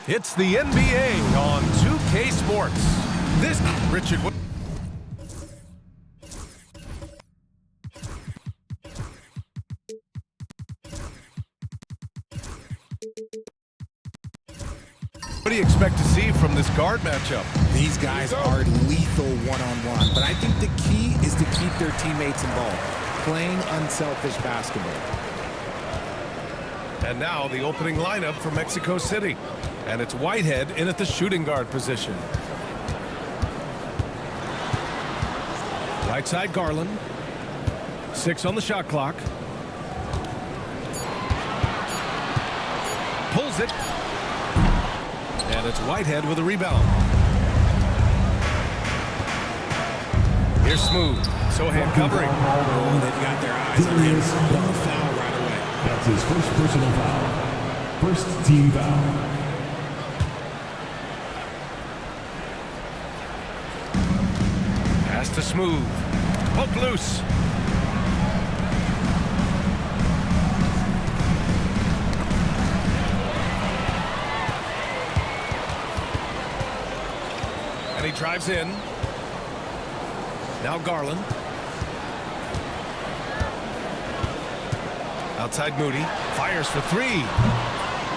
It's the NBA on 2K Sports. This Richard. What do you expect to see from this guard matchup? These guys are lethal one-on-one, but I think the key is to keep their teammates involved, playing unselfish basketball. And now the opening lineup for Mexico City. And it's Whitehead in at the shooting guard position. Right side Garland. 6 on the shot clock. Pulls it. And it's Whitehead with a rebound. Here's Smooth. Sohan covering. Oh, they've got their eyes on him. Double foul right away. That's his first personal foul. First team foul. Pass to Smooth. Poke loose. And he drives in. Now Garland. Outside Moody. Fires for 3.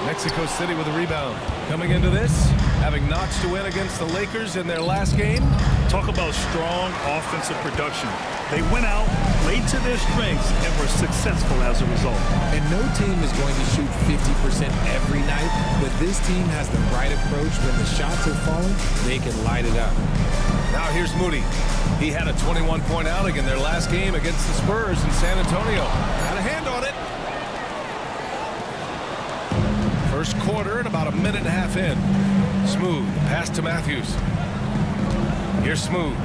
Mexico City with a rebound. Coming into this, having notched a win against the Lakers in their last game. Talk about strong offensive production. They went out, played to their strengths, and were successful as a result. And no team is going to shoot 50% every night, but this team has the right approach. When the shots are falling, they can light it up. Now here's Moody. He had a 21-point outing in their last game against the Spurs in San Antonio. Had a hand on it. First quarter and about a minute and a half in. Smooth. Pass to Matthews. Here's Smooth.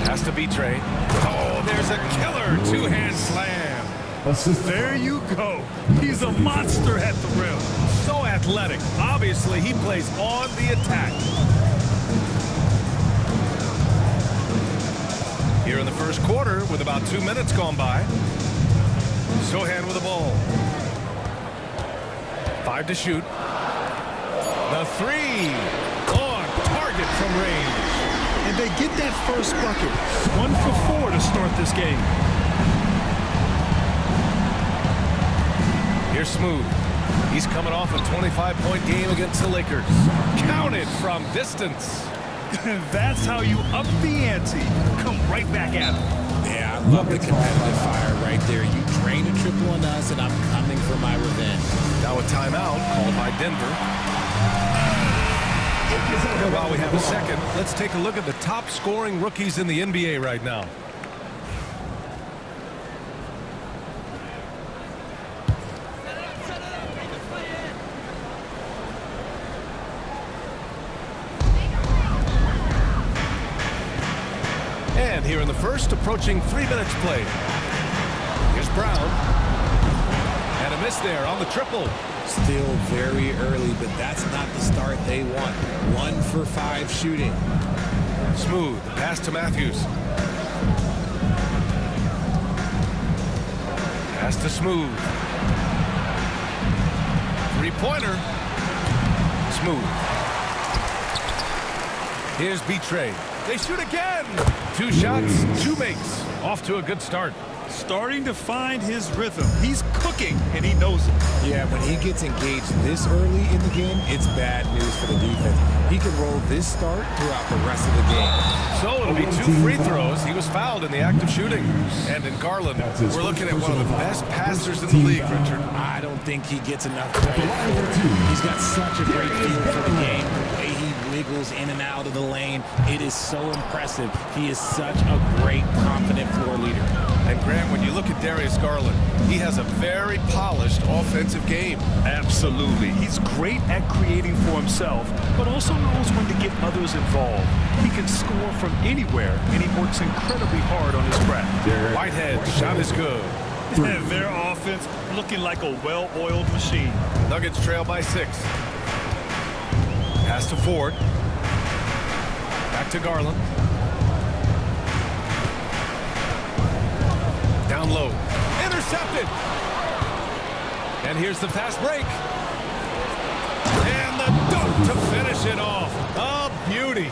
Pass to Betray. Oh, there's a killer two-hand slam. There you go. He's a monster at the rim. So athletic. Obviously, he plays on the attack. Here in the first quarter, with about 2 minutes gone by. Sohan with the ball. 5 to shoot. The 3 on target from range. And they get that first bucket. 1 for 4 to start this game. Here's Smooth. He's coming off a 25-point game against the Lakers. Counted from distance. That's how you up the ante. Come right back at him. Yeah, I love the competitive fire right there. You drain a triple on us, and I'm coming for my revenge. Now a timeout called by Denver. And while we have a second, let's take a look at the top scoring rookies in the NBA right now. And here in the first, approaching 3 minutes played. Here's Brown. And a miss there on the triple. Still very early, but that's not the start they want. 1 for 5 shooting. Smooth. Pass to Matthews. Pass to Smooth. 3-pointer. Smooth. Here's Betray. They shoot again. 2 shots, 2 makes. Off to a good start. Starting to find his rhythm. He's cooking, and he knows it. Yeah, when he gets engaged this early in the game, it's bad news for the defense. He can roll this start throughout the rest of the game. So it'll be 2 free throws. He was fouled in the act of shooting. And in Garland, we're looking at one of the best passers in the league, Richard. I don't think he gets enough credit. He's got such a great feel for the game. The way he wiggles in and out of the lane, it is so impressive. He is such a great, confident floor leader. And Graham, when you look at Darius Garland, he has a very polished offensive game. Absolutely. He's great at creating for himself, but also knows when to get others involved. He can score from anywhere, and he works incredibly hard on his craft. Whitehead, shot is good. And their offense looking like a well-oiled machine. Nuggets trail by 6. Pass to Ford. Back to Garland. down low. Intercepted. And here's the fast break. And the dunk to finish it off. A beauty.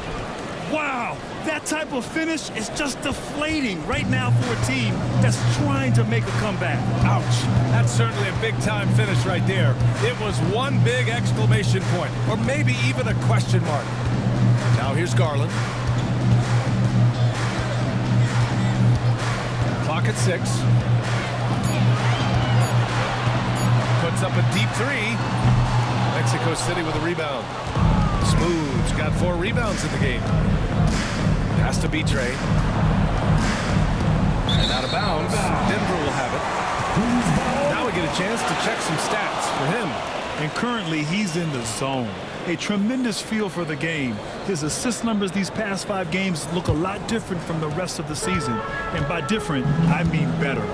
Wow, that type of finish is just deflating right now for a team that's trying to make a comeback. Ouch. That's certainly a big-time finish right there. It was one big exclamation point, or maybe even a question mark. Now here's Garland. Clock at 6. Puts up a deep three. Mexico City with a rebound. Smooth's got 4 rebounds in the game. Pass to Betray. And out of bounds. Denver will have it. Now we get a chance to check some stats for him. And currently he's in the zone. A tremendous feel for the game. His assist numbers these past 5 games look a lot different from the rest of the season. And by different, I mean better.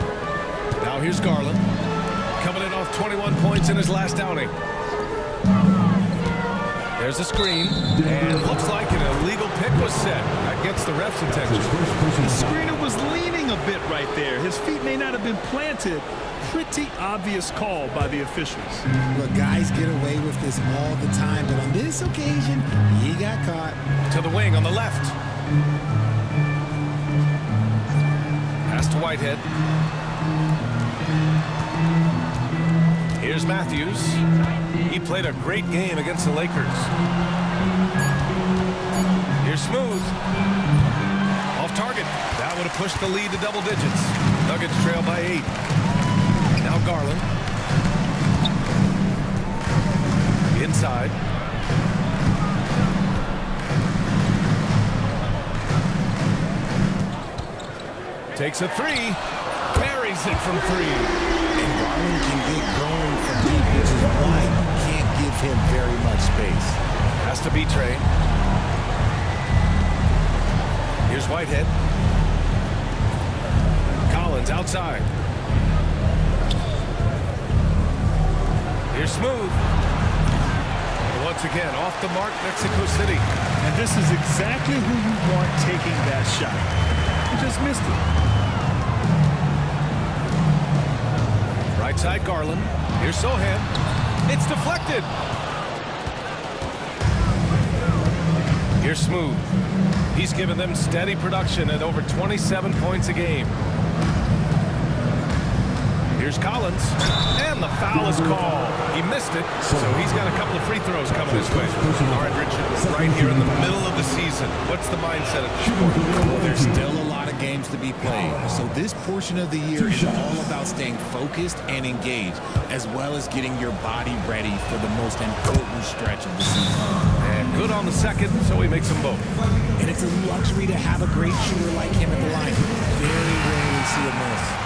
Now here's Garland. Coming in off 21 points in his last outing. There's a screen. And it looks like an illegal pick was set. That gets the ref's attention. The screener was leaning a bit right there. His feet may not have been planted. Pretty obvious call by the officials. Look, guys get away with this all the time, but on this occasion, he got caught. To the wing on the left. Pass to Whitehead. Here's Matthews. He played a great game against the Lakers. Here's Smooth. Off target. That would have pushed the lead to double digits. Nuggets trail by 8. Now Garland. Inside. Takes a 3. Buries it from 3. And Garland can get going from deep, which is why you can't give him very much space. Has to Betray. Here's Whitehead. Collins outside. Here's Smooth. And once again, off the mark, Mexico City. And this is exactly who you want taking that shot. He just missed it. Right side Garland. Here's Sohan. It's deflected. Here's Smooth. He's given them steady production at over 27 points a game. Here's Collins. And the foul is called. He missed it, so he's got a couple of free throws coming his way. All right, Richard, right here in the middle of the season. What's the mindset at this point? Well, there's still a lot of games to be played. So this portion of the year is all about staying focused and engaged, as well as getting your body ready for the most important stretch of the season. And good on the second, so he makes them both. And it's a luxury to have a great shooter like him at the line. Very rarely see a miss.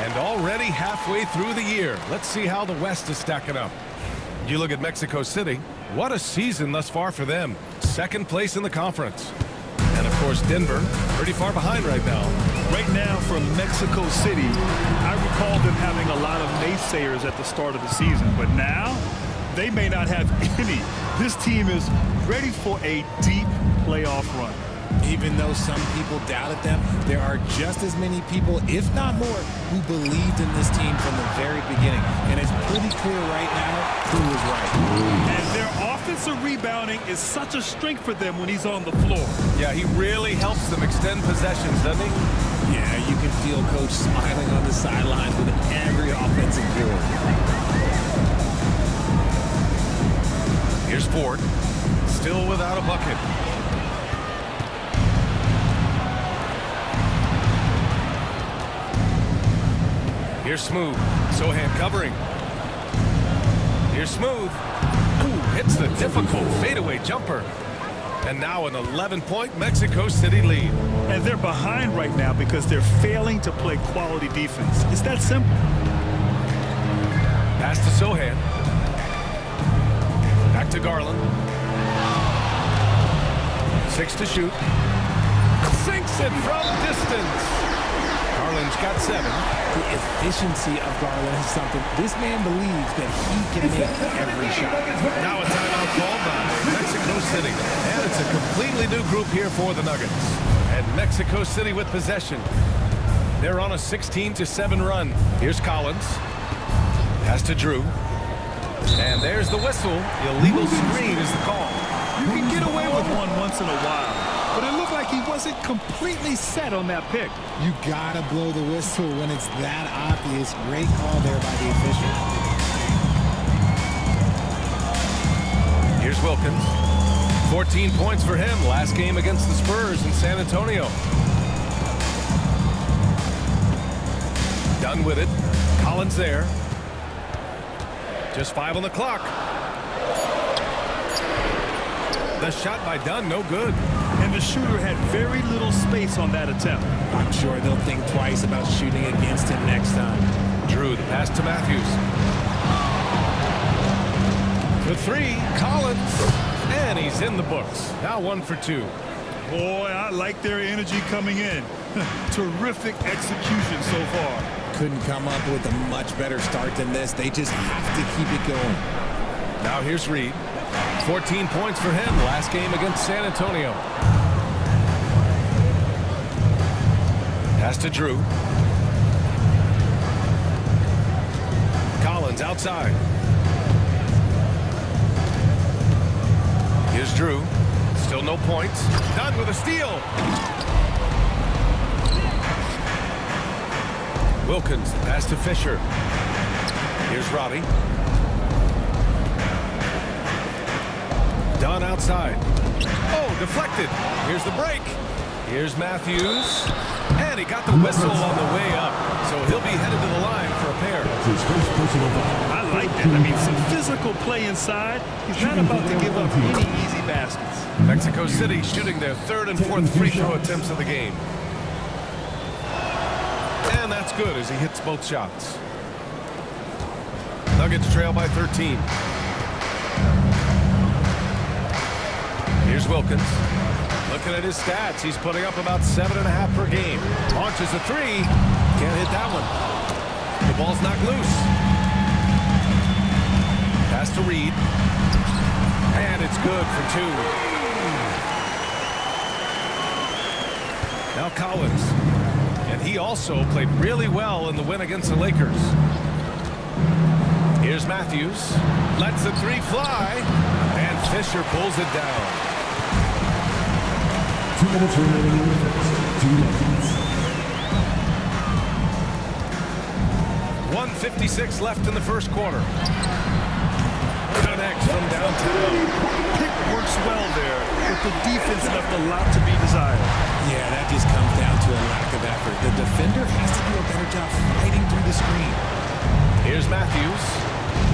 And already halfway through the year, let's see how the West is stacking up. You look at Mexico City, what a season thus far for them. 2nd place in the conference. And of course, Denver, pretty far behind right now. Right now for Mexico City, I recall them having a lot of naysayers at the start of the season, but now they may not have any. This team is ready for a deep playoff run. Even though some people doubted them, there are just as many people, if not more, who believed in this team from the very beginning. And it's pretty clear right now who was right. And their offensive rebounding is such a strength for them when he's on the floor. Yeah, he really helps them extend possessions, doesn't he? Yeah, you can feel Coach smiling on the sidelines with every offensive board. Here's Ford, still without a bucket. Here's Smooth. Sohan covering. Here's Smooth. Ooh, hits the difficult fadeaway jumper. And now an 11-point Mexico City lead. And they're behind right now because they're failing to play quality defense. It's that simple. Pass to Sohan. Back to Garland. 6 to shoot. Sinks it from distance. Garland's got 7. The efficiency of Garland is something this man believes that he can make every shot. Now a timeout called by Mexico City. And it's a completely new group here for the Nuggets. And Mexico City with possession. They're on a 16-7 run. Here's Collins. Pass to Drew. And there's the whistle. Illegal screen is the call. You can get away with one once in a while, but it looked like he wasn't completely set on that pick. You gotta blow the whistle when it's that obvious. Great call there by the official. Here's Wilkins. 14 points for him. Last game against the Spurs in San Antonio. Done with it. Collins there. Just 5 on the clock. The shot by Dunn, no good. And the shooter had very little space on that attempt. I'm sure they'll think twice about shooting against him next time. Drew, the pass to Matthews. The 3, Collins. And he's in the books. Now 1 for 2. Boy, I like their energy coming in. Terrific execution so far. Couldn't come up with a much better start than this. They just have to keep it going. Now here's Reed. 14 points for him last game against San Antonio. Pass to Drew. Collins outside. Here's Drew. Still no points. Dunn with a steal. Wilkins, pass to Fisher. Here's Roddy. Dunn outside. Oh, deflected. Here's the break. Here's Matthews. And he got the whistle on the way up. So he'll be headed to the line for a pair. I like that. I mean, some physical play inside. He's not about to give up any easy baskets. Mexico City shooting their 3rd and 4th free throw attempts of the game. And that's good as he hits both shots. Nuggets trail by 13. Here's Wilkins. Looking at his stats, he's putting up about 7.5 per game. Launches a 3. Can't hit that one. The ball's knocked loose. Pass to Reed. And it's good for 2. Now Collins. And he also played really well in the win against the Lakers. Here's Matthews. Lets the 3 fly. And Fisher pulls it down. 2 minutes remaining in the first. 2 Nuggets. 1:56 left in the first quarter. Connects from downtown. Pick works well there, but the defense left a lot to be desired. Yeah, that just comes down to a lack of effort. The defender has to do a better job fighting through the screen. Here's Matthews.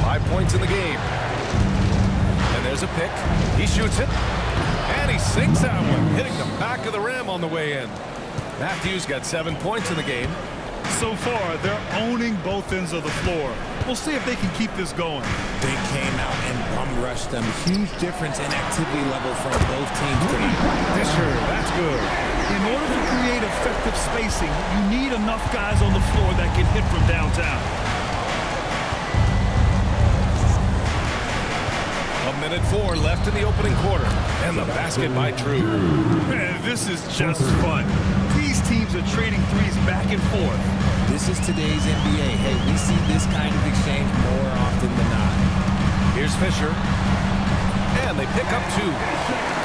5 points in the game. And there's a pick. He shoots it. And he sinks that one, hitting the back of the rim on the way in. Matthews got 7 points in the game. So far, they're owning both ends of the floor. We'll see if they can keep this going. They came out and bum rushed them. Huge difference in activity level from both teams tonight. Fisher, that's good. In order to create effective spacing, you need enough guys on the floor that can hit from downtown. 1:04 left in the opening quarter. And the basket by Drew. Man, this is just fun. These teams are trading threes back and forth. This is today's NBA. Hey, we see this kind of exchange more often than not. Here's Fisher. And they pick up 2.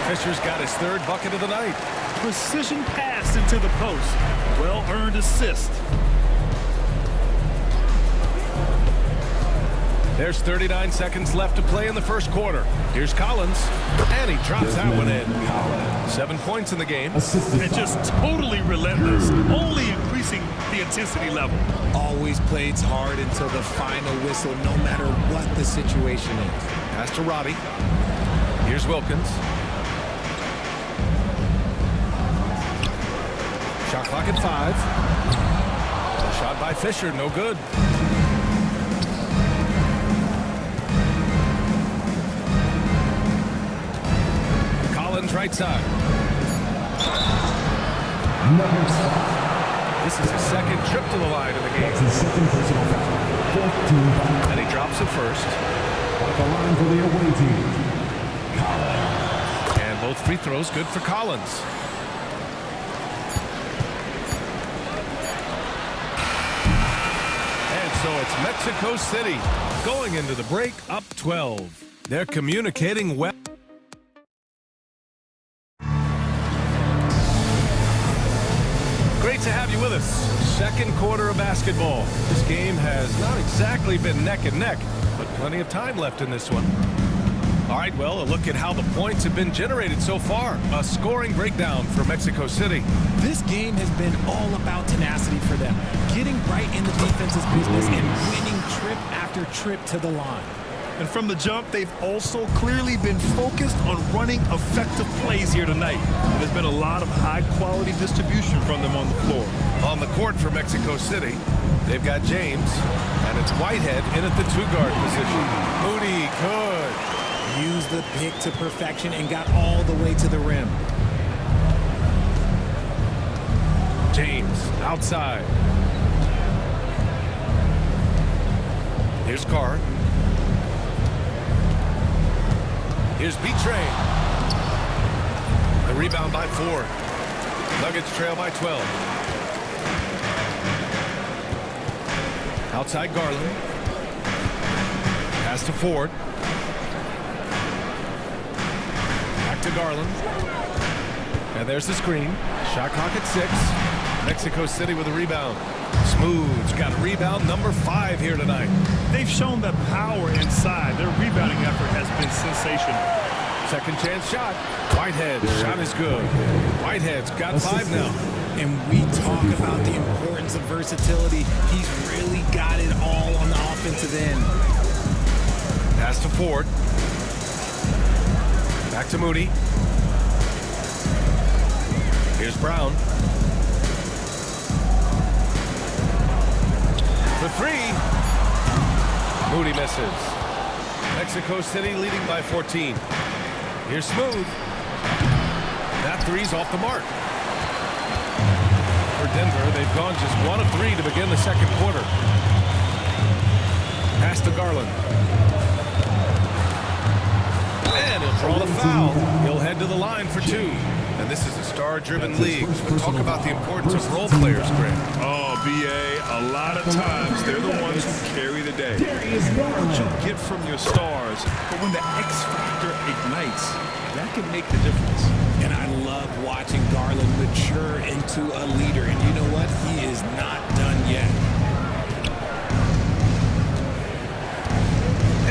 Fisher's got his 3rd bucket of the night. Precision pass into the post. Well-earned assist. There's 39 seconds left to play in the first quarter. Here's Collins. And he drops that one in. 7 points in the game. And just totally relentless. Only increasing the intensity level. Always plays hard until the final whistle, no matter what the situation is. Pass to Roddy. Here's Wilkins. Shot clock at 5. Shot by Fisher, no good. Collins right side. This is his 2nd trip to the line in the game. That's his 2nd personal foul. 4th team foul. And he drops it first. At the line for the away team, Collins. And both free throws good for Collins. Mexico City going into the break up 12. They're communicating well. Great to have you with us. Second quarter of basketball. This game has not exactly been neck and neck, but plenty of time left in this one. All right, well, a look at how the points have been generated so far. A scoring breakdown for Mexico City. This game has been all about tenacity for them, getting right in the defense's business and winning trip after trip to the line. And from the jump, they've also clearly been focused on running effective plays here tonight. And there's been a lot of high-quality distribution from them on the floor. On the court for Mexico City, they've got James, and it's Whitehead in at the two-guard position. Moody could. Used the pick to perfection and got all the way to the rim. James outside. Here's Carr. Here's B-Train. The rebound by 4. Nuggets trail by 12. Outside Garland. Pass to Ford. Back to Garland. And there's the screen. Shot clock at 6. Mexico City with a rebound. Smooth's got rebound number 5 here tonight. They've shown the power inside. Their rebounding effort has been sensational. Second chance shot. Whitehead shot is good. Whitehead's got 5 now. And we talk about the importance of versatility. He's really got it all on the offensive end. Pass to Ford. Back to Moody. Here's Brown. The 3. Moody misses. Mexico City leading by 14. Here's Smooth. That 3's off the mark. For Denver, they've gone just 1 of 3 to begin the second quarter. Pass to Garland. And he'll draw the foul. He'll head to the line for 2. And this is a star-driven league. But talk about the importance of role players, Grant. Oh, B.A., a lot of times they're the ones who carry the day. What you get from your stars, but when the X factor ignites, that can make the difference. And I love watching Garland mature into a leader. And you know what? He is not done yet.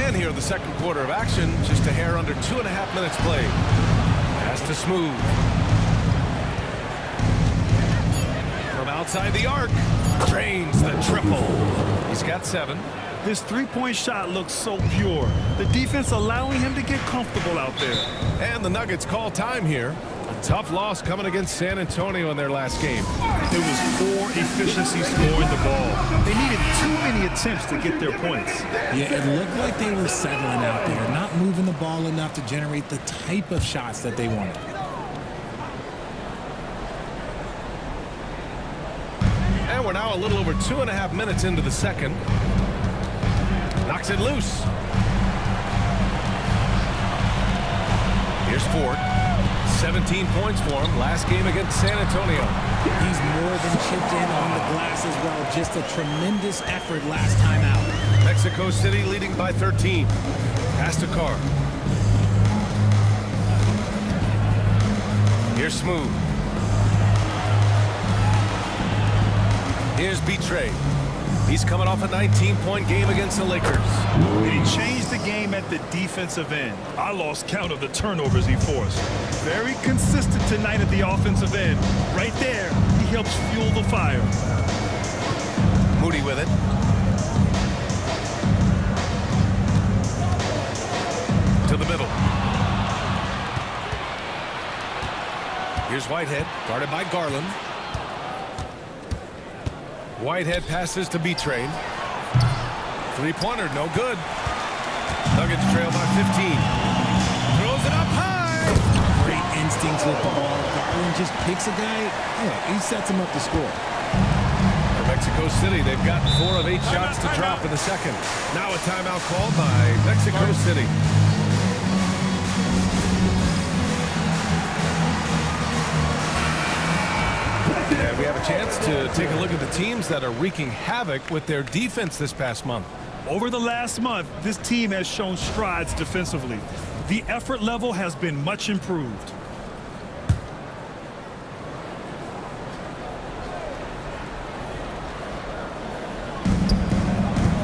And here the second quarter of action, just a hair under 2.5 minutes played. Pass to Smooth. From outside the arc, drains the triple. He's got 7. His three-point shot looks so pure. The defense allowing him to get comfortable out there. And the Nuggets call time here. A tough loss coming against San Antonio in their last game. It was poor efficiency scoring the ball. They needed too many attempts to get their points. Yeah, it looked like they were settling out there, not moving the ball enough to generate the type of shots that they wanted. And we're now a little over 2.5 minutes into the second. Knocks it loose. Here's Ford. 17 points for him last game against San Antonio. He's more than chipped in on the glass as well. Just a tremendous effort last time out. Mexico City leading by 13. Pass to Carr. Here's Smooth. Here's B-Train. He's coming off a 19-point game against the Lakers. He changed the game at the defensive end. I lost count of the turnovers he forced. Very consistent tonight at the offensive end. Right there, he helps fuel the fire. Moody with it. To the middle. Here's Whitehead, guarded by Garland. Whitehead passes to B-Train. Three-pointer, no good. Nuggets trail by 15. Throws it up high. Great instincts with the ball. Garland just picks a guy. He sets him up to score. For Mexico City, they've got 4 of 8 shots to drop in the second. Now a timeout called by Mexico City. we have a chance to take a look at the teams that are wreaking havoc with their defense this past month. Over the last month, this team has shown strides defensively. The effort level has been much improved.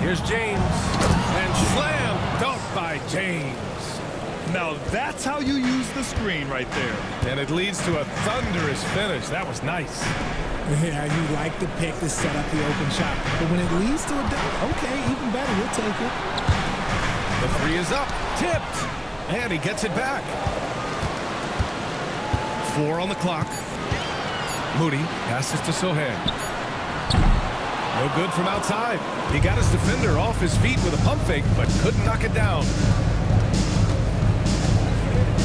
Here's James, and slam dunk by James. Now that's how you use the screen right there. And it leads to a thunderous finish. That was nice. Yeah, you like the pick to set up the open shot, but when it leads to a dunk, okay, even better, we'll take it. The three is up, tipped, and he gets it back. 4 on the clock. Moody passes to Sohan. No good from outside. He got his defender off his feet with a pump fake, but couldn't knock it down.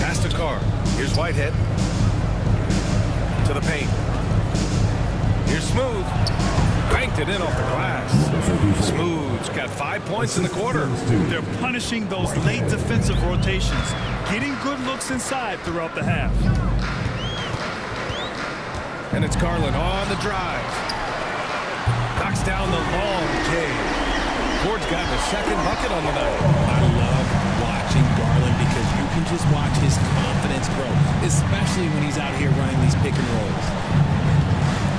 Pass to Carr. Here's Whitehead. To the paint. Here's Smooth. Banked it in off the glass. Smooth's got 5 points in the quarter. They're punishing those late defensive rotations, getting good looks inside throughout the half. And it's Garland on the drive. Knocks down the long J. Ford's gotten a second bucket on the night. I love watching Garland because you can just watch his confidence grow, especially when he's out here running these pick and rolls.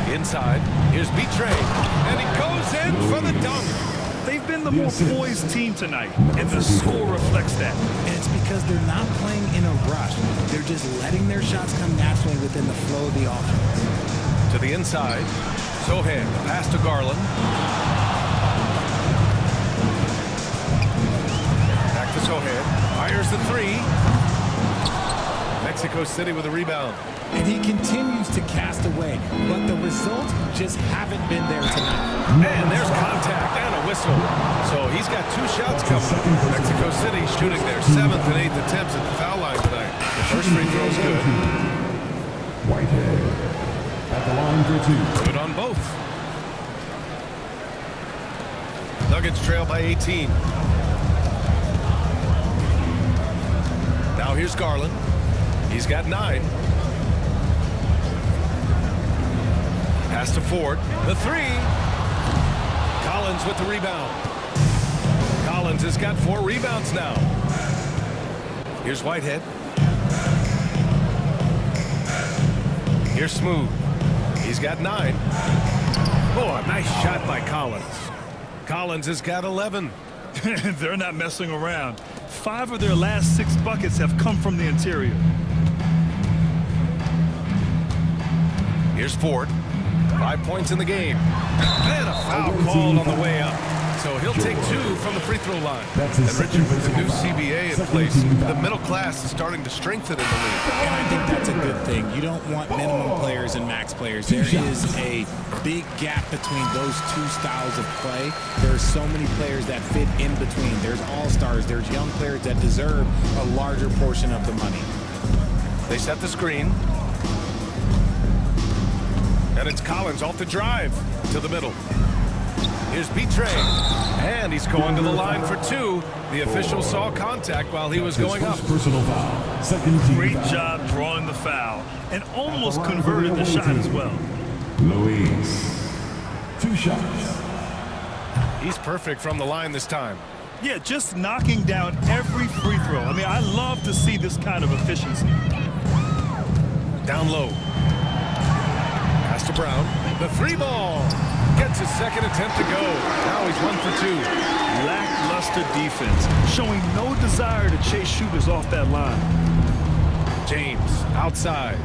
Inside, here's Betray, and he goes in for the dunk. They've been the more poised team tonight, and the score reflects that. And it's because they're not playing in a rush. They're just letting their shots come naturally within the flow of the offense. To the inside, Sohan, pass to Garland. Back to Sohan, fires the three. Mexico City with a rebound. And he continues to cast away, but the results just haven't been there tonight. And there's contact and a whistle. So he's got 2 shots coming. Mexico City shooting their 7th and 8th attempts at the foul line tonight. The first free throw's good. Whitehead at the line for 2. Good on both. Nuggets trail by 18. Now here's Garland. He's got 9. Pass to Ford. The 3. Collins with the rebound. Collins has got 4 rebounds now. Here's Whitehead. Here's Smooth. He's got 9. Oh, a nice shot by Collins. Collins has got 11. They're not messing around. 5 of their last 6 buckets have come from the interior. Here's Ford. 5 points in the game. And a foul called on the way up. So he'll take 2 from the free throw line. And Richard, with the new CBA in place, the middle class is starting to strengthen in the league. And I think that's a good thing. You don't want minimum players and max players. There is a big gap between those 2 styles of play. There are so many players that fit in between. There's all-stars. There's young players that deserve a larger portion of the money. They set the screen. And it's Collins off the drive to the middle. Here's Betray. And he's going to the line for 2. The official saw contact while he was going up. Personal foul. Second team Great foul. job drawing the foul and almost converted the shot as well. Luis. 2 shots. He's perfect from the line this time. Yeah, just knocking down every free throw. I mean, I love to see this kind of efficiency. Down low. Pass to Brown. The 3 ball. Gets his second attempt to go. Now he's 1 for 2. Lackluster defense, showing no desire to chase shooters off that line. James outside.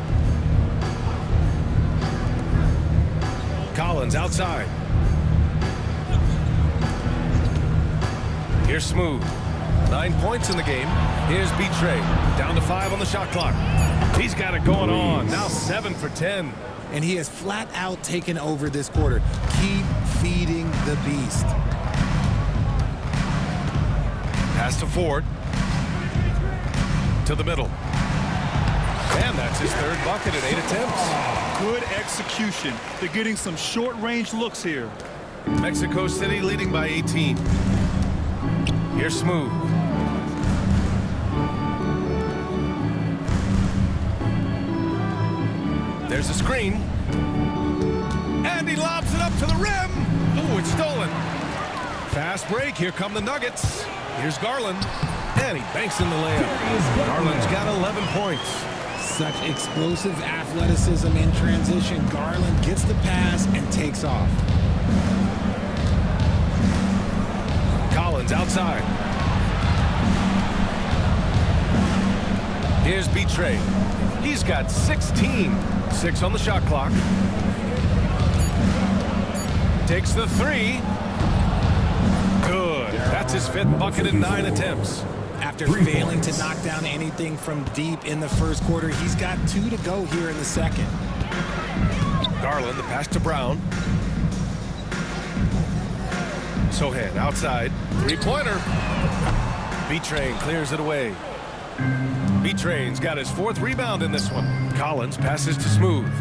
Collins outside. Here's Smooth. 9 points in the game. Here's Betray. Down to 5 on the shot clock. He's got it going on. Now 7 for 10. And he has flat out taken over this quarter. Keep feeding the beast. Pass to Ford. To the middle. And that's his 3rd bucket at 8 attempts. Good execution. They're getting some short-range looks here. Mexico City leading by 18. Here's Smooth. There's a screen. he lobs it up to the rim. Ooh, it's stolen. Fast break. Here come the Nuggets. Here's Garland. And he banks in the layup. Garland's got 11 points. Such explosive athleticism in transition. Garland gets the pass and takes off. Collins outside. Here's Betray. He's got 16. 6 on the shot clock. Takes the 3. Good. That's his 5th bucket in 9 attempts. After failing to knock down anything from deep in the first quarter, he's got 2 to go here in the second. Garland, the pass to Brown. Sohan outside. 3-pointer. B-Train clears it away. B-Train's got his 4th rebound in this one. Collins passes to Smooth.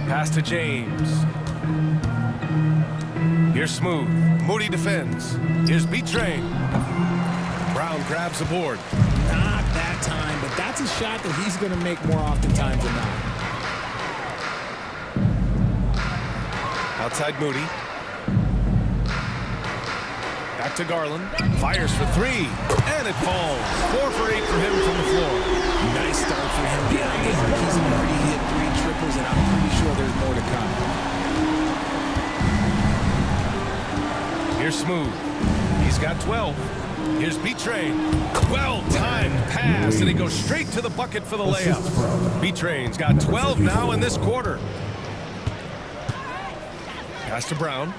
Pass to James. Here's Smooth. Moody defends. Here's B-Train. Brown grabs the board. Not that time, but that's a shot that he's going to make more oftentimes than not. Outside Moody. Back to Garland. Fires for 3. And it falls. 4 for 8 for him from the floor. Nice start for him behind the arc. He's already hit 3 triples, and I'm pretty sure there's more to come. Here's Smooth. He's got 12. Here's B-Train. Well-timed pass, and he goes straight to the bucket for the layup. B-Train's got 12 now in this quarter. Pass to Brown.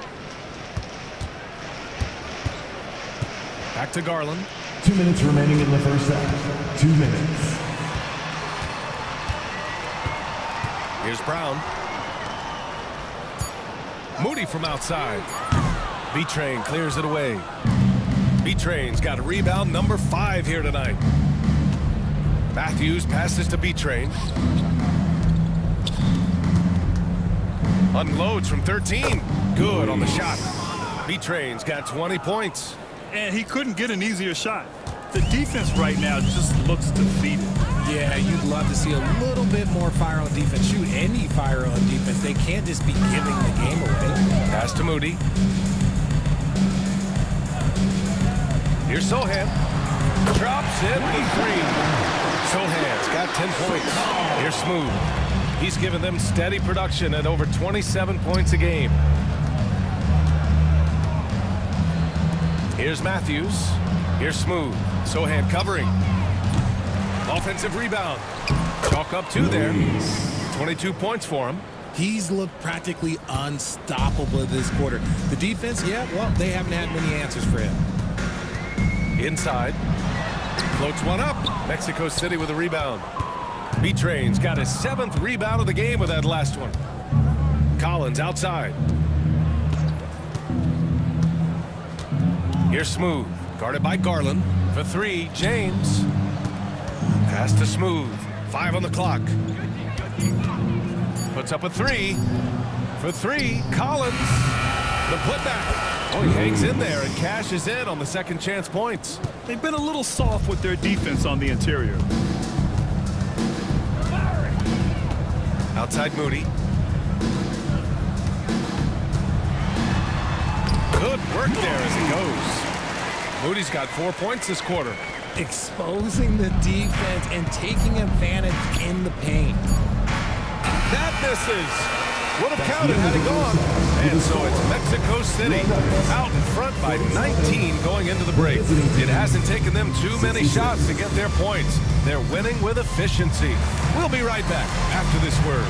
Back to Garland. 2 minutes remaining in the first half. 2 minutes. Here's Brown. Moody from outside. B-Train clears it away. B-Train's got a rebound number 5 here tonight. Matthews passes to B-Train. Unloads from 13. Good on the shot. B-Train's got 20 points. And he couldn't get an easier shot. The defense right now just looks defeated. Yeah, you'd love to see a little bit more fire on defense. Shoot, any fire on defense. They can't just be giving the game away. Pass to Moody. Here's Sohan. Drops in the 3. Sohan's got 10 points. Here's Smooth. He's given them steady production at over 27 points a game. Here's Matthews. Here's Smooth. Sohan covering. Offensive rebound. Chalk up 2 there. 22 points for him. He's looked practically unstoppable this quarter. The defense, yeah, well, they haven't had many answers for him. Inside. Floats one up. Mexico City with a rebound. B-Train's got his 7th rebound of the game with that last one. Collins outside. Here's Smooth. Guarded by Garland. For 3, James. Pass to Smooth. 5 on the clock. Puts up a 3. For 3, Collins. The putback. Oh, he hangs in there and cashes in on the second chance points. They've been a little soft with their defense on the interior. Outside Moody. Good work there as he goes. Moody's got 4 points this quarter. Exposing the defense and taking advantage in the paint. That misses. Would have counted had he gone. And so it's Mexico City out in front by 19 going into the break. It hasn't taken them too many shots to get their points. They're winning with efficiency. We'll be right back after this word.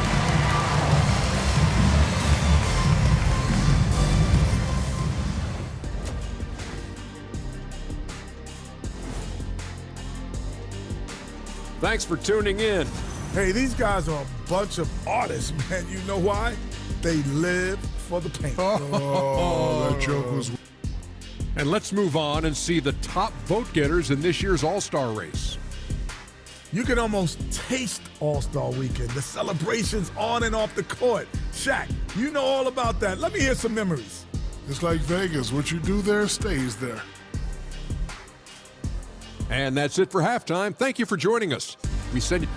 Thanks for tuning in. Hey, these guys are a bunch of artists, man. You know why? They live for the paint. Oh, that joke was... And let's move on and see the top vote getters in this year's All-Star race. You can almost taste All-Star Weekend, the celebrations on and off the court. Shaq, you know all about that. Let me hear some memories. It's like Vegas. What you do there stays there. And that's it for halftime. Thank you for joining us. We send you...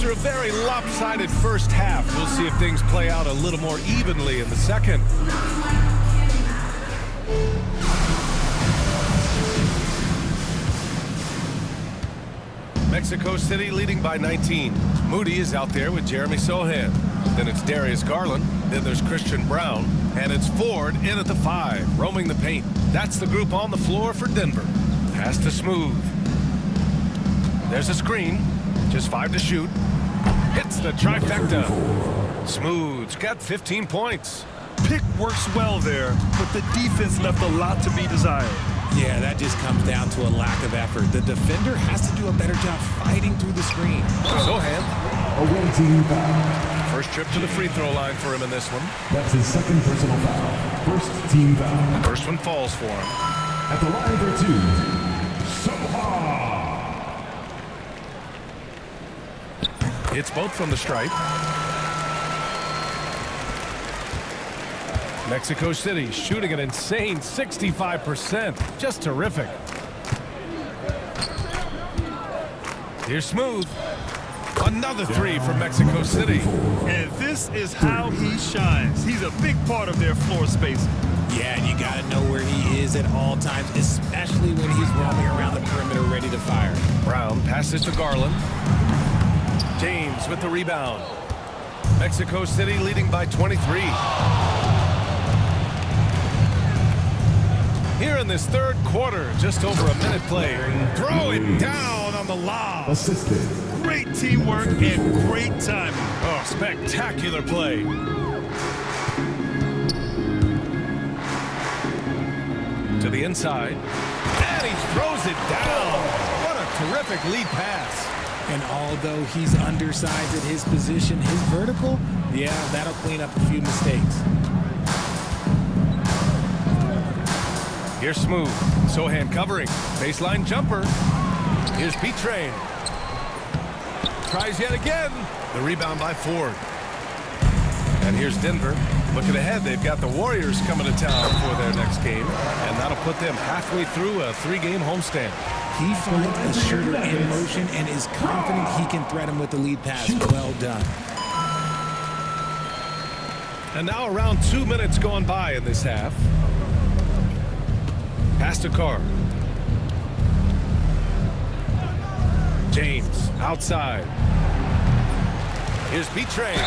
After a very lopsided first half, we'll see if things play out a little more evenly in the second. Mexico City leading by 19. Moody is out there with Jeremy Sohan. Then it's Darius Garland. Then there's Christian Brown. And it's Ford in at the 5, roaming the paint. That's the group on the floor for Denver. Pass to Smooth. There's a screen. Just 5 to shoot. Hits the trifecta. Smooth's got 15 points. Pick works well there, but the defense left a lot to be desired. Yeah, that just comes down to a lack of effort. The defender has to do a better job fighting through the screen. Sohan. Away team foul. First trip to the free throw line for him in this one. That's his second personal foul. First team foul. First one falls for him. At the line for 2, Soha. It's both from the stripe. Mexico City shooting an insane 65%. Just terrific. Here's Smooth. Another 3 from Mexico City. And this is how he shines. He's a big part of their floor spacing. Yeah, and you got to know where he is at all times, especially when he's roaming around the perimeter ready to fire. Brown passes to Garland. James with the rebound. Mexico City leading by 23. Here in this third quarter, just over a minute played. Throw it down on the lob. Assisted. Great teamwork and great timing. Oh, spectacular play. To the inside. And he throws it down. What a terrific lead pass. And although he's undersized at his position, his vertical, yeah, that'll clean up a few mistakes. Here's Smooth. Sohan covering. Baseline jumper. Here's B-Train. Tries yet again. The rebound by Ford. And here's Denver. Looking ahead, they've got the Warriors coming to town for their next game. And that'll put them halfway through a 3-game homestand. He finds a shooter in motion and is confident he can threat him with the lead pass. Well done. And now around 2 minutes gone by in this half. Pass to Carr. James outside. Here's B-Train.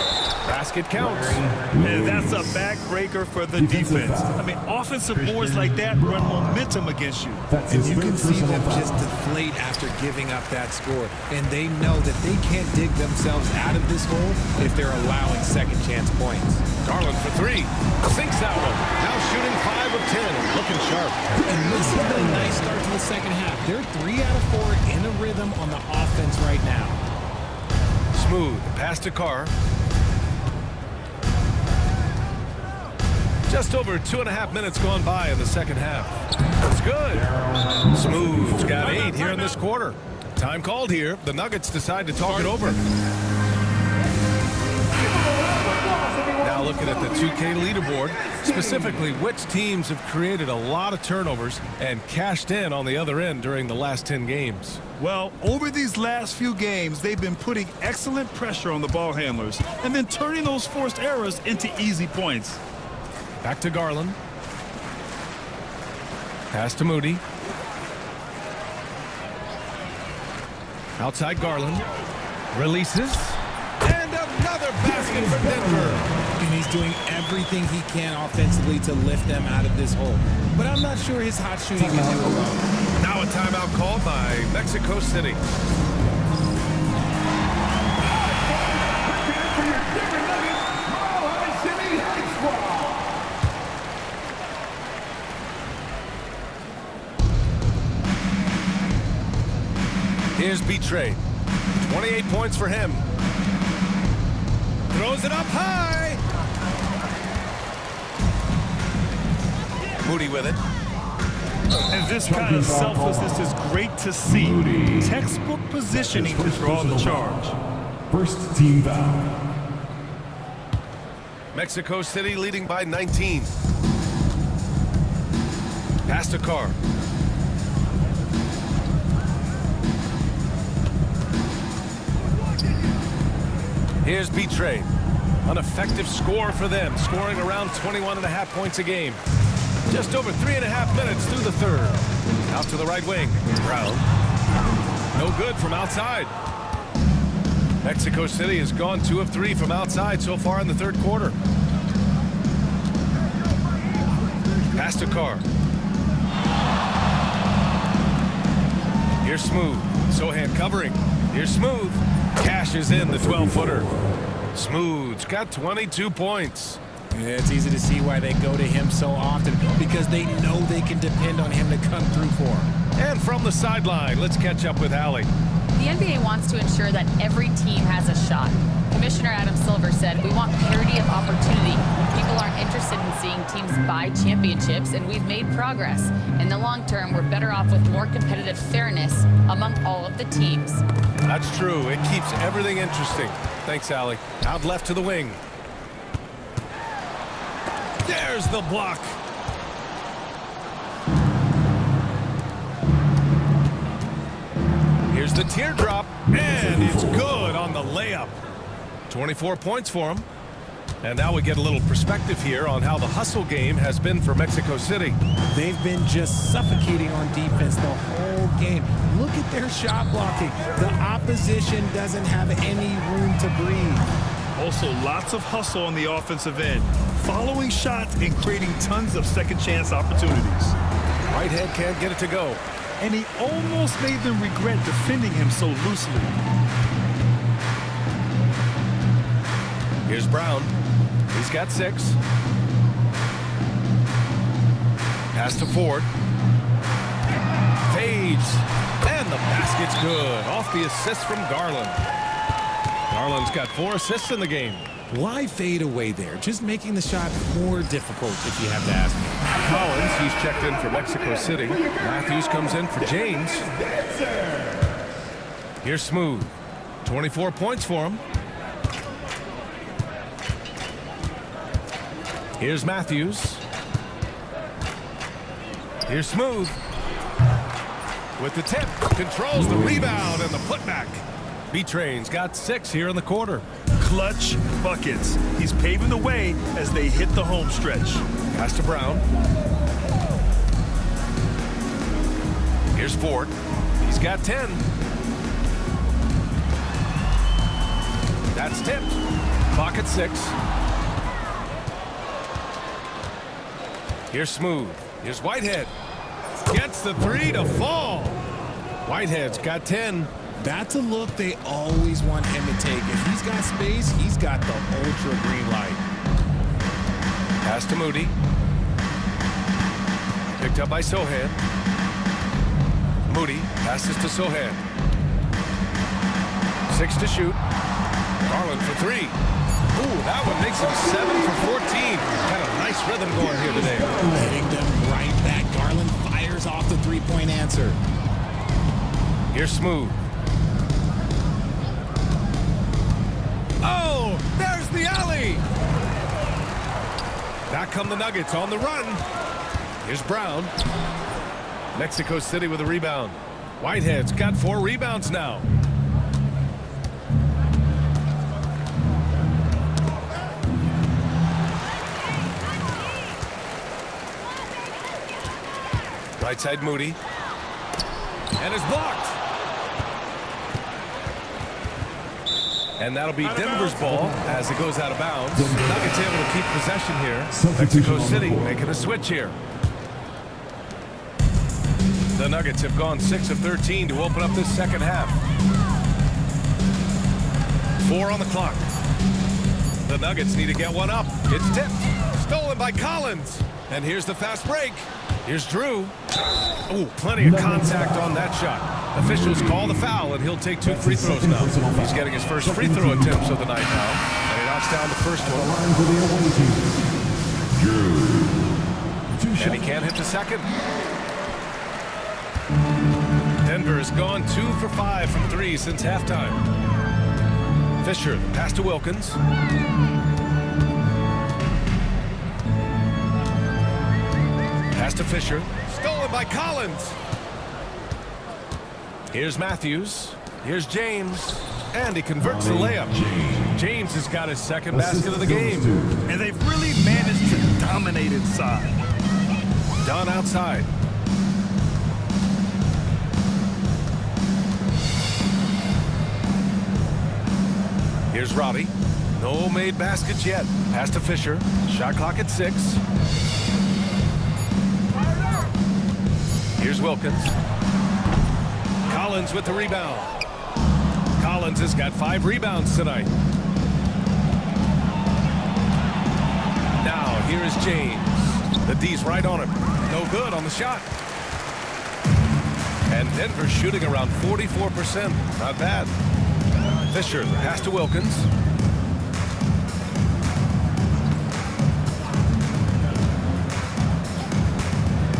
Basket counts. And that's a backbreaker for the defense. I mean, offensive boards like that run momentum against you. And you can see them just deflate after giving up that score. And they know that they can't dig themselves out of this hole if they're allowing second chance points. Garland for 3. Sinks that one. Now shooting 5 of 10. Looking sharp. And this has been a nice start to the second half. They're 3 out of 4 in a rhythm on the offense right now. Smooth. Pass to Carr. Just over 2.5 minutes gone by in the second half. That's good. Smooth's got 8 here in this quarter. Time called here. The Nuggets decide to talk it over. Now looking at the 2K leaderboard, specifically which teams have created a lot of turnovers and cashed in on the other end during the last 10 games. Well, over these last few games, they've been putting excellent pressure on the ball handlers and then turning those forced errors into easy points. Back to Garland. Pass to Moody. Outside Garland. Releases. And another basket for Denver. And he's doing everything he can offensively to lift them out of this hole. But I'm not sure his hot shooting can do it alone. Now a timeout called by Mexico City. Here's B-Train. 28 points for him. Throws it up high. Moody with it. And this kind of selflessness is great to see. Textbook positioning to draw the charge. First team foul. Mexico City leading by 19. Pass to Carr. Here's B-Train. An effective score for them, scoring around 21.5 points a game. Just over 3.5 minutes through the third. Out to the right wing. Brown. No good from outside. Mexico City has gone 2 of 3 from outside so far in the third quarter. Pass to Carr. Here's Smooth. Sohan covering. Here's Smooth. Cashes in the 12-footer. Smooth's got 22 points. It's easy to see why they go to him so often, because they know they can depend on him to come through for them. And from the sideline, let's catch up with Allie. The NBA wants to ensure that every team has a shot. Commissioner Adam Silver said, "We want parity of opportunity. People aren't interested in seeing teams buy championships, and we've made progress. In the long term, we're better off with more competitive fairness among all of the teams." That's true. It keeps everything interesting. Thanks, Allie. Out left to the wing. There's the block. Here's the teardrop, and it's good on the layup. 24 points for him. And now we get a little perspective here on how the hustle game has been for Mexico City. They've been just suffocating on defense the whole game. Look at their shot blocking. The opposition doesn't have any room to breathe. Also, lots of hustle on the offensive end, following shots and creating tons of second chance opportunities. Whitehead can't get it to go. And he almost made them regret defending him so loosely. Here's Brown. He's got 6. Pass to Ford. Fades. And the basket's good. Off the assist from Garland. Garland's got 4 assists in the game. Why fade away there? Just making the shot more difficult, if you have to ask me. Collins, he's checked in for Mexico City. Matthews comes in for James. Here's Smooth. 24 points for him. Here's Matthews. Here's Smooth. With the tip, controls the rebound and the putback. B-Train's got 6 here in the quarter. Clutch buckets. He's paving the way as they hit the home stretch. Pass to Brown. Here's Ford. He's got 10. That's tipped. Clock at 6. Here's Smooth. Here's Whitehead. Gets the 3 to fall. Whitehead's got 10. That's a look they always want him to take. If he's got space, he's got the ultra green light. Pass to Moody. Picked up by Sohan. Moody passes to Sohan. 6 to shoot. Garland for 3. Ooh, that one makes him 7 for 14. Got a nice rhythm going here today. Hitting them right back. Garland fires off the three-point answer. Here's Smooth. Oh, there's the alley. Back come the Nuggets on the run. Here's Brown. Mexico City with a rebound. Whitehead's got 4 rebounds now. Right side Moody. And it's blocked. And that'll be Denver's ball as it goes out of bounds. Nuggets able to keep possession here. Mexico City making a switch here. The Nuggets have gone 6 of 13 to open up this second half. 4 on the clock. The Nuggets need to get one up. It's tipped. Stolen by Collins. And here's the fast break. Here's Drew. Oh, plenty of contact on that shot. Officials call the foul, and he'll take 2 free throws now. He's getting his first free throw attempts of the night now. And he knocks down the first one. And he can't hit the second. Denver has gone 2 for 5 from 3 since halftime. Fisher, pass to Wilkins. Pass to Fisher. Stolen by Collins. Here's Matthews. Here's James. And he converts the layup. James has got his second basket of the game. And they've really managed to dominate inside. Dunn outside. Here's Roddy. No made baskets yet. Pass to Fisher. Shot clock at 6. Here's Wilkins. Collins with the rebound. Collins has got 5 rebounds tonight. Now here is James. The D's right on him. No good on the shot. And Denver's shooting around 44%. Not bad. Fisher, pass to Wilkins.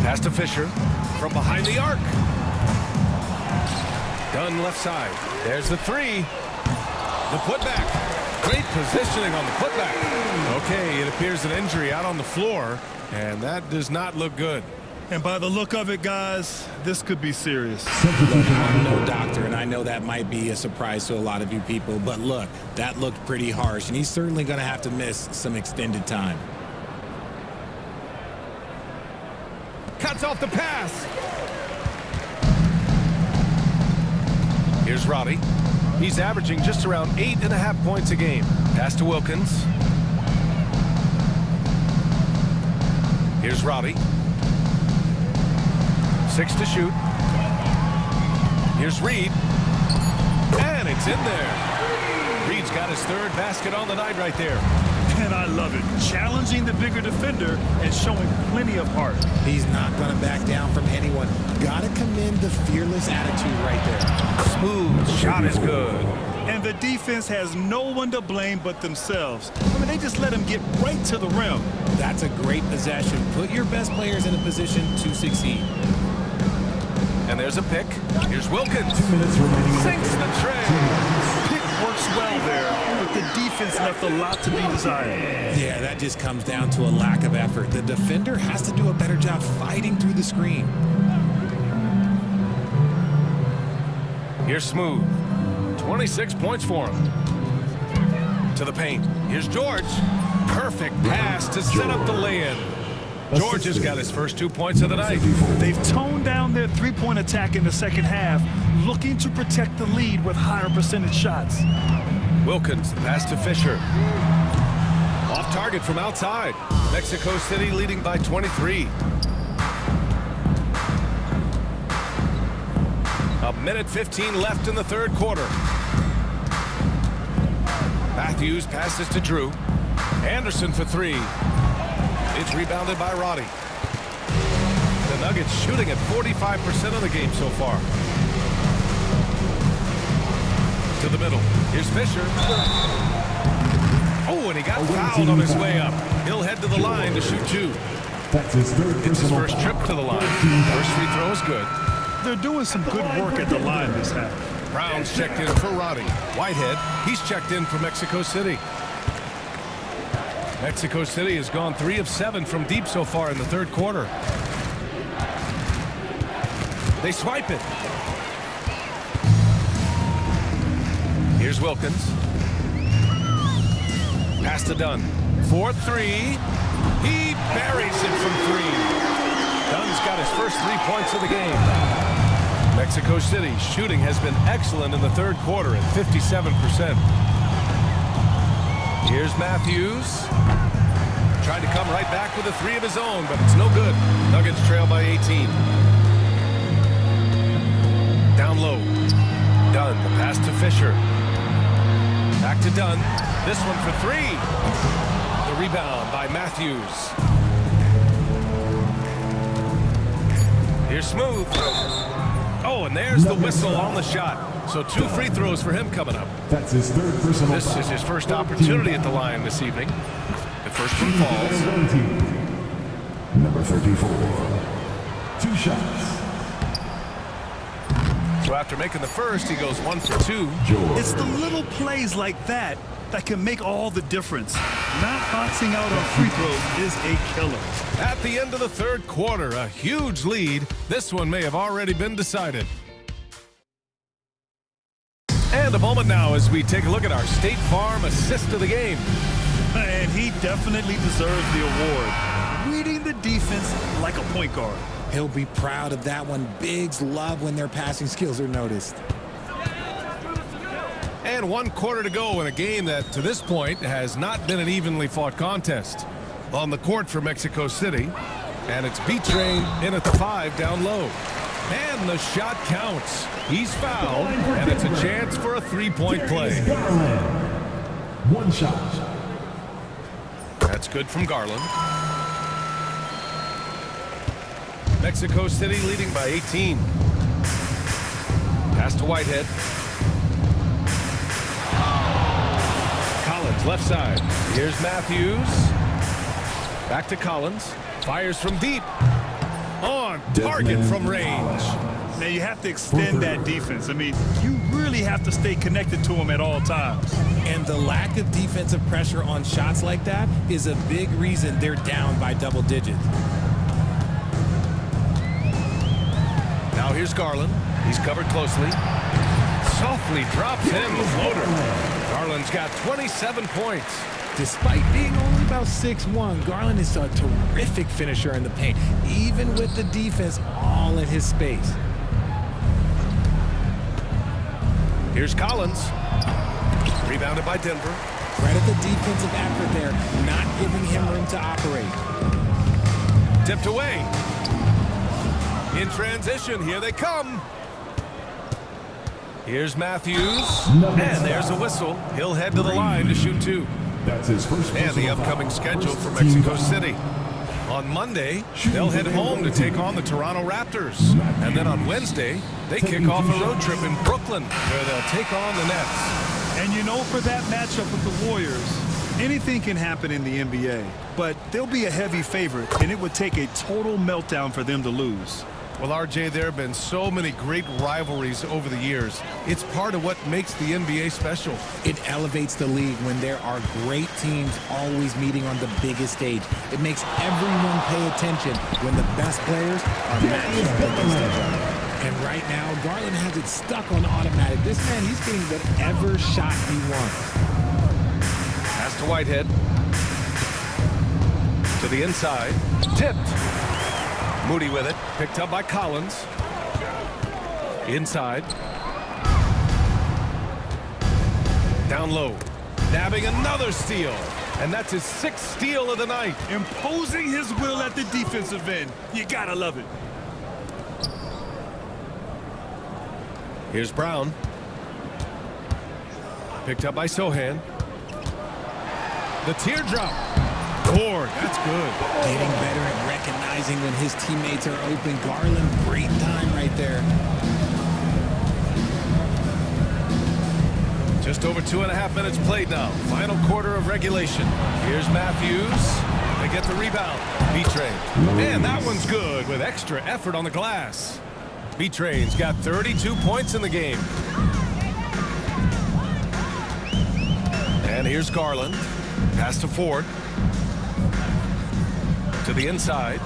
Pass to Fisher from behind the arc. Dunn left side. There's the 3. The putback. Great positioning on the putback. Okay, it appears an injury out on the floor, and that does not look good. And by the look of it, guys, this could be serious. Look, I'm no doctor, and I know that might be a surprise to a lot of you people, but look, that looked pretty harsh, and he's certainly going to have to miss some extended time. Cuts off the pass. Here's Roddy. He's averaging just around 8.5 points a game. Pass to Wilkins. Here's Roddy. 6 to shoot. Here's Reed. And it's in there. Reed's got his 3rd basket on the night right there. And I love it. Challenging the bigger defender and showing plenty of heart. He's not going to back down from anyone. Got to commend the fearless attitude right there. Smooth shot is good. And the defense has no one to blame but themselves. I mean, they just let him get right to the rim. That's a great possession. Put your best players in a position to succeed. And there's a pick. Here's Wilkins. Sinks the tray. Pick works well there, but the defense left a lot to be desired. Yeah, that just comes down to a lack of effort. The defender has to do a better job fighting through the screen. Here's Smooth. 26 points for him. To the paint. Here's George. Perfect pass to set up the lay-in. George has got his first 2 points of the night. They've toned down their three-point attack in the second half, looking to protect the lead with higher percentage shots. Wilkins, the pass to Fisher. Off target from outside. Mexico City leading by 23. A minute 15 left in the 3rd quarter. Matthews passes to Drew. Anderson for 3. It's rebounded by Roddy. The Nuggets shooting at 45% of the game so far. To the middle. Here's Fisher. Oh, and he got fouled on his way up. He'll head to the line to shoot 2. That's his 3rd It's his personal first foul. trip to the line. First free throw is good. They're doing some good work at the line this half. Brown's checked in for Roddy. Whitehead, he's checked in for Mexico City. Mexico City has gone 3 of 7 from deep so far in the 3rd quarter. They swipe it. Here's Wilkins. Pass to Dunn. 4-3. He buries it from 3. Dunn's got his first 3 points of the game. Mexico City shooting has been excellent in the 3rd quarter at 57%. Here's Matthews. Tried to come right back with a 3 of his own, but it's no good. Nuggets trail by 18. Down low. Dunn, the pass to Fisher. Back to Dunn. This one for 3. The rebound by Matthews. Here's Smooth. Oh, and there's the whistle on the shot. So 2 free throws for him coming up. That's his 3rd personal This foul. is his first opportunity at the line this evening. The first one falls. Number 34. 2 shots. So after making the first, he goes 1 for 2. It's the little plays like that that can make all the difference. Not boxing out on free throws is a killer. At the end of the 3rd quarter, a huge lead. This one may have already been decided. And a moment now as we take a look at our State Farm assist of the game. And he definitely deserves the award. Reading the defense like a point guard. He'll be proud of that one. Bigs love when their passing skills are noticed. And 1 quarter to go in a game that, to this point, has not been an evenly fought contest. On the court for Mexico City, and it's B-Train in at the 5 down low. And the shot counts. He's fouled, and it's a chance for a 3-point play. One shot. That's good from Garland. Mexico City leading by 18. Pass to Whitehead. Collins, left side. Here's Matthews. Back to Collins. Fires from deep. On target from range. Now you have to extend that defense. I mean, you really have to stay connected to him at all times. And the lack of defensive pressure on shots like that is a big reason they're down by double digits. Now here's Garland. He's covered closely. Softly drops in the floater. Garland's got 27 points. Despite being only about 6'1", Garland is a terrific finisher in the paint, even with the defense all in his space. Here's Collins. Rebounded by Denver. Credit the defensive effort there, not giving him room to operate. Tipped away. In transition, here they come. Here's Matthews. And there's a whistle. He'll head to the line to shoot 2. That's his first. And the upcoming schedule for Mexico City. On Monday, they'll head home to take on the Toronto Raptors. And then on Wednesday, they kick off a road trip in Brooklyn, where they'll take on the Nets. And you know, for that matchup with the Warriors, anything can happen in the NBA. But they'll be a heavy favorite, and it would take a total meltdown for them to lose. Well, RJ, there have been so many great rivalries over the years. It's part of what makes the NBA special. It elevates the league when there are great teams always meeting on the biggest stage. It makes everyone pay attention when the best players are matched up against each other. And right now, Garland has it stuck on automatic. This man, he's getting whatever shot he wants. Pass to Whitehead. To the inside. Tipped. Moody with it. Picked up by Collins. Inside. Down low. Nabbing another steal. And that's his 6th steal of the night. Imposing his will at the defensive end. You gotta love it. Here's Brown. Picked up by Sohan. The teardrop. Board. That's good. Getting better at recognizing when his teammates are open. Garland, great time right there. Just over 2.5 minutes played now. Final quarter of regulation. Here's Matthews. They get the rebound. B-Train. Man, that one's good with extra effort on the glass. B-Train's got 32 points in the game. And here's Garland. Pass to Ford. To the inside.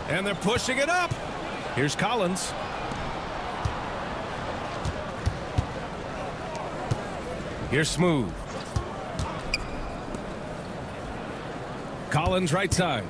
And they're pushing it up. Here's Collins. Here's Smooth. Collins right side.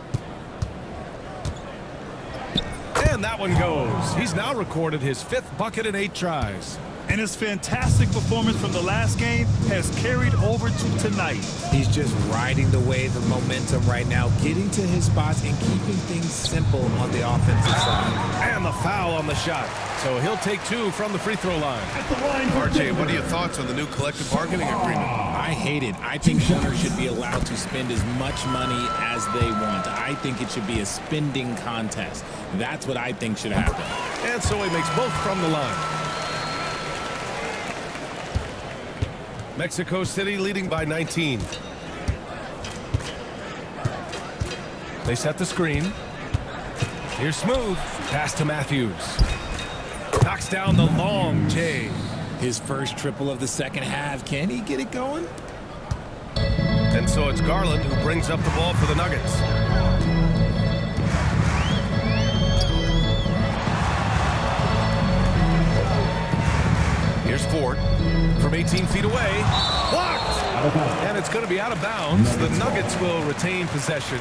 And that one goes. He's now recorded his 5th bucket in 8 tries. And his fantastic performance from the last game has carried over to tonight. He's just riding the wave of momentum right now, getting to his spots and keeping things simple on the offensive side. And the foul on the shot. So he'll take 2 from the free throw line. RJ, what are your thoughts on the new collective bargaining agreement? I hate it. I think owners should be allowed to spend as much money as they want. I think it should be a spending contest. That's what I think should happen. And so he makes both from the line. Mexico City leading by 19. They set the screen. Here's Smooth. Pass to Matthews. Knocks down the long J. His first triple of the second half. Can he get it going? And so it's Garland who brings up the ball for the Nuggets. Here's Ford from 18 feet away. Blocked! And it's going to be out of bounds. The Nuggets will retain possession.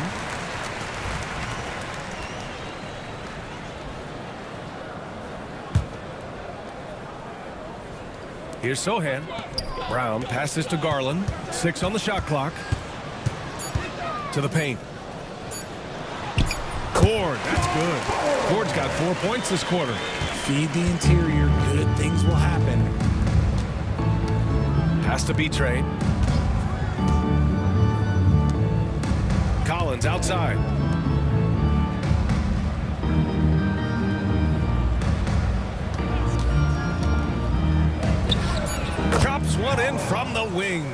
Here's Sohan. Brown passes to Garland. 6 on the shot clock. To the paint. Ford, that's good. Ford's got 4 points this quarter. Feed the interior, good things will happen. Pass to B-Train. Collins outside. Drops one in from the wing.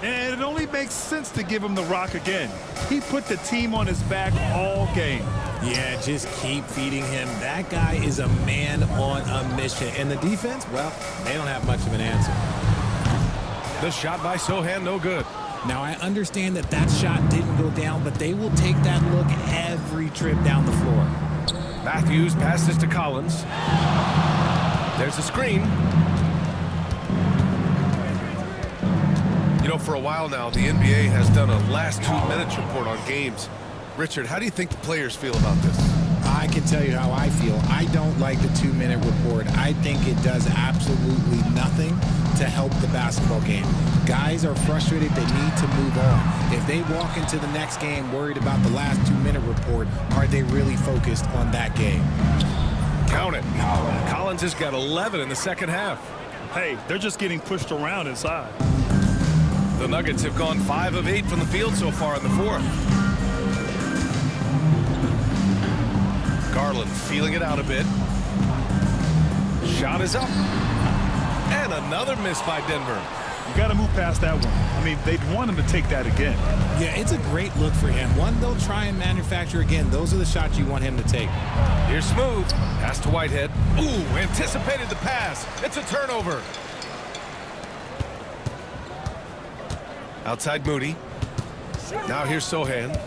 And it only makes sense to give him the rock again. He put the team on his back all game. Yeah, just keep feeding him. That guy is a man on a mission. And the defense, well, they don't have much of an answer. The shot by Sohan, no good. Now, I understand that that shot didn't go down, but they will take that look every trip down the floor. Matthews passes to Collins. There's a screen. You know, for a while now, the NBA has done a last 2 minutes report on games. Richard, how do you think the players feel about this? I can tell you how I feel. I don't like the 2-minute report. I think it does absolutely nothing to help the basketball game. Guys are frustrated. They need to move on. If they walk into the next game worried about the last 2-minute report, are they really focused on that game? Count it. Collins has got 11 in the second half. Hey, they're just getting pushed around inside. The Nuggets have gone 5 of 8 from the field so far in the fourth. Garland feeling it out a bit. Shot is up. And another miss by Denver. You got to move past that one. I mean, they'd want him to take that again. Yeah, it's a great look for him. One they'll try and manufacture again. Those are the shots you want him to take. Here's Smooth. Pass to Whitehead. Ooh, anticipated the pass. It's a turnover. Outside Moody. Now here's Sohan.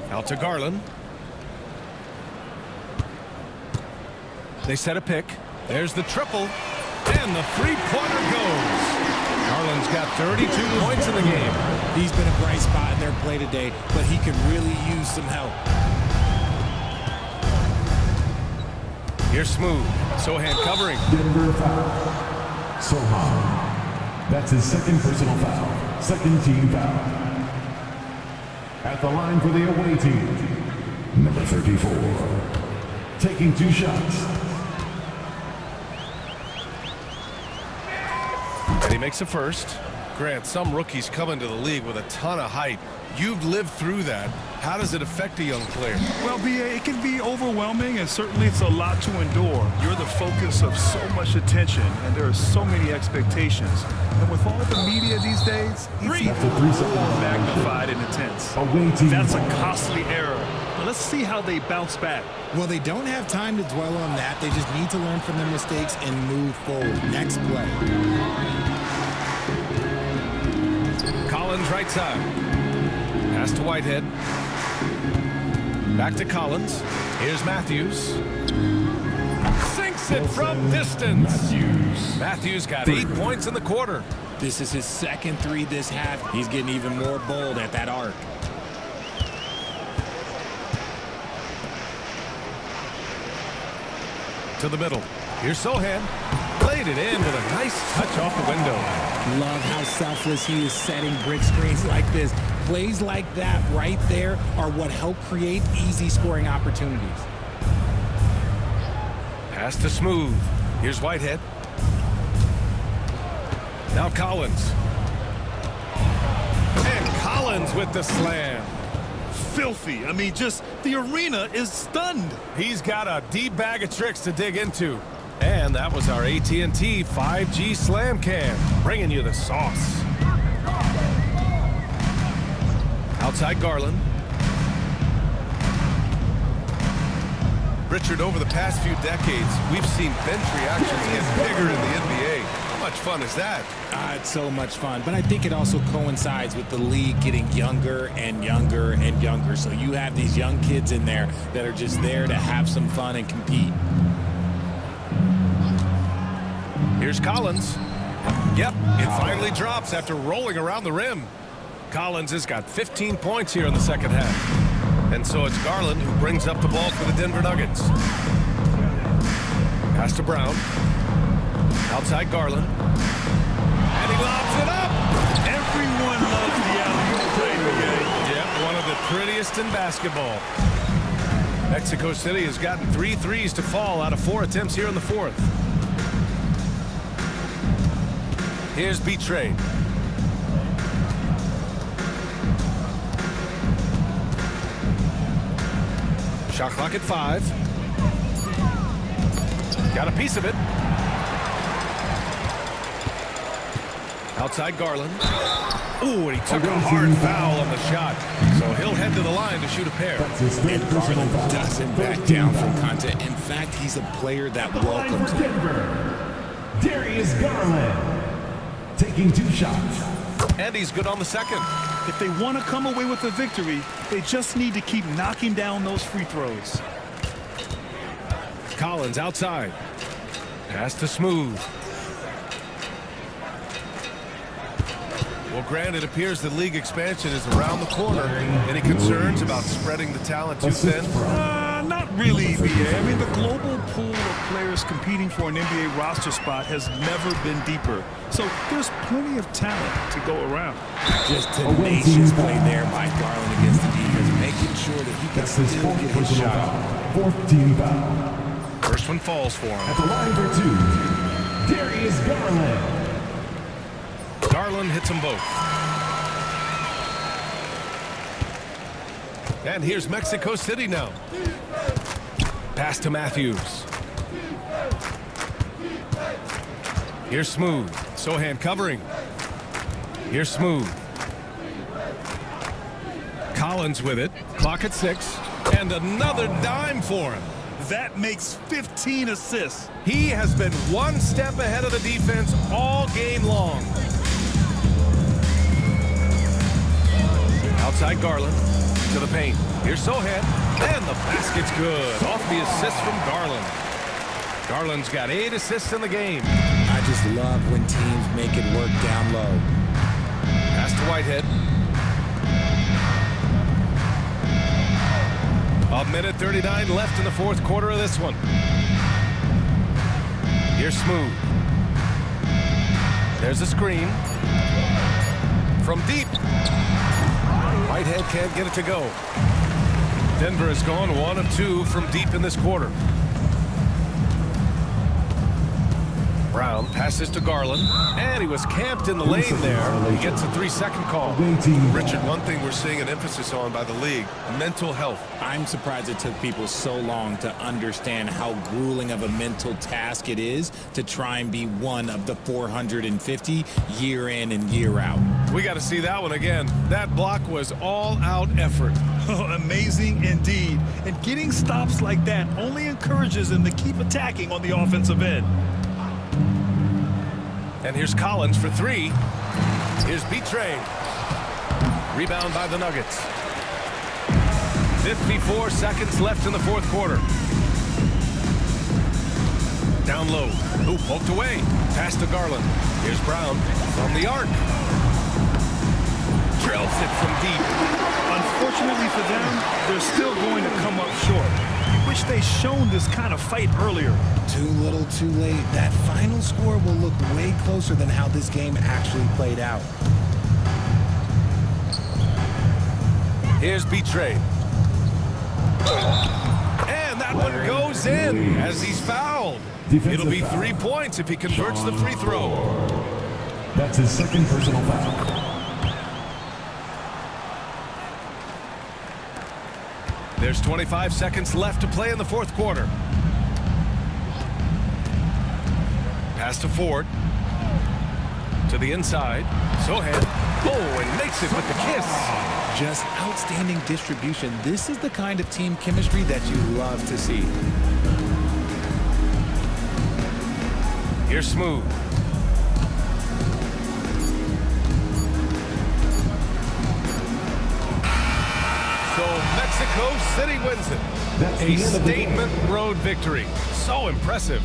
Out to Garland. They set a pick. There's the triple. And the three-pointer goes. Garland's got 32 points in the game. He's been a bright spot in their play today, but he could really use some help. Here's Smooth. Sohan covering. Denver foul. Sohan. That's his second personal foul. Second team foul. At the line for the away team, number 34. Taking 2 shots. And he makes a first. Grant, some rookies come into the league with a ton of hype. You've lived through that. How does it affect a young player? Well, B.A., it can be overwhelming, and certainly it's a lot to endure. You're the focus of so much attention, and there are so many expectations. And with all the media these days, it's even more magnified and intense. That's a costly error. But let's see how they bounce back. Well, they don't have time to dwell on that. They just need to learn from their mistakes and move forward. Next play. Collins right side. Pass to Whitehead. Back to Collins. Here's Matthews. Sinks it from distance. Matthews got 8 points in the quarter. This is his second 3 this half. He's getting even more bold at that arc. To the middle. Here's Sohan. Played it in with a nice touch off the window. Love how selfless he is setting brick screens like this. Plays like that right there are what help create easy scoring opportunities. Pass to Smooth. Here's Whitehead. Now Collins. And Collins with the slam. Filthy. I mean, just the arena is stunned. He's got a deep bag of tricks to dig into. And that was our AT&T 5G Slam Cam, bringing you the sauce. Outside Garland. Richard, over the past few decades, we've seen bench reactions get bigger in the NBA. How much fun is that? It's so much fun, but I think it also coincides with the league getting younger and younger and younger. So you have these young kids in there that are just there to have some fun and compete. Here's Collins. Yep, it finally drops after rolling around the rim. Collins has got 15 points here in the second half. And so it's Garland who brings up the ball for the Denver Nuggets. Pass to Brown. Outside Garland. And he lobs it up. Everyone loves the alley-oop play, okay? Yep, one of the prettiest in basketball. Mexico City has gotten 3 threes to fall out of 4 attempts here in the fourth. Here's B-Trade. Shot clock at 5. Got a piece of it. Outside Garland. Ooh, and he took a hard foul on the shot. So he'll head to the line to shoot a pair. And Garland doesn't back down from contact. In fact, he's a player that welcomes it. Darius Garland taking 2 shots. And he's good on the second. If they want to come away with a victory, they just need to keep knocking down those free throws. Collins outside. Pass to Smooth. Well, Grant, it appears the league expansion is around the corner. Any concerns about spreading the talent too thin? Not really, BA. I mean, the global pool of players competing for an NBA roster spot has never been deeper. So there's plenty of talent to go around. Just tenacious play there by Garland against the defense, making sure that he can still get his shot. 14 foul. First one falls for him. At the line for 2, Darius Garland. Garland hits them both. And here's Mexico City now. Pass to Matthews. Here's Smooth. Sohan covering. Here's Smooth. Collins with it. Clock at 6. And another dime for him. That makes 15 assists. He has been one step ahead of the defense all game long. Outside Garland to the paint. Here's Sohan. And the basket's good. Off the assist from Garland. Garland's got 8 assists in the game. I just love when teams make it work down low. Pass to Whitehead. 1:39 left in the fourth quarter of this one. Here's Smooth. There's a screen. From deep. Whitehead can't get it to go. Denver has gone 1 of 2 from deep in this quarter. Brown passes to Garland, and he was camped in the lane there. He gets a 3-second call. Richard, one thing we're seeing an emphasis on by the league, mental health. I'm surprised it took people so long to understand how grueling of a mental task it is to try and be one of the 450 year in and year out. We got to see that one again. That block was all-out effort. Amazing indeed. And getting stops like that only encourages them to keep attacking on the offensive end. And here's Collins for 3. Here's B-Trade. Rebound by the Nuggets. 54 seconds left in the fourth quarter. Down low. Ooh, poked away. Pass to Garland. Here's Brown from the arc. Drills it from deep. Unfortunately for them, they're still going to come up short. Wish they'd shown this kind of fight earlier. Too little, too late. That final score will look way closer than how this game actually played out. Here's B-Trade. And that one goes in as he's fouled. It'll be 3 points if he converts the free throw. That's his second personal foul. There's 25 seconds left to play in the fourth quarter. Pass to Ford. To the inside. Sohan. Oh, and makes it with the kiss. Just outstanding distribution. This is the kind of team chemistry that you love to see. Here's Smooth. So Mexico City wins it. A statement road victory. So impressive.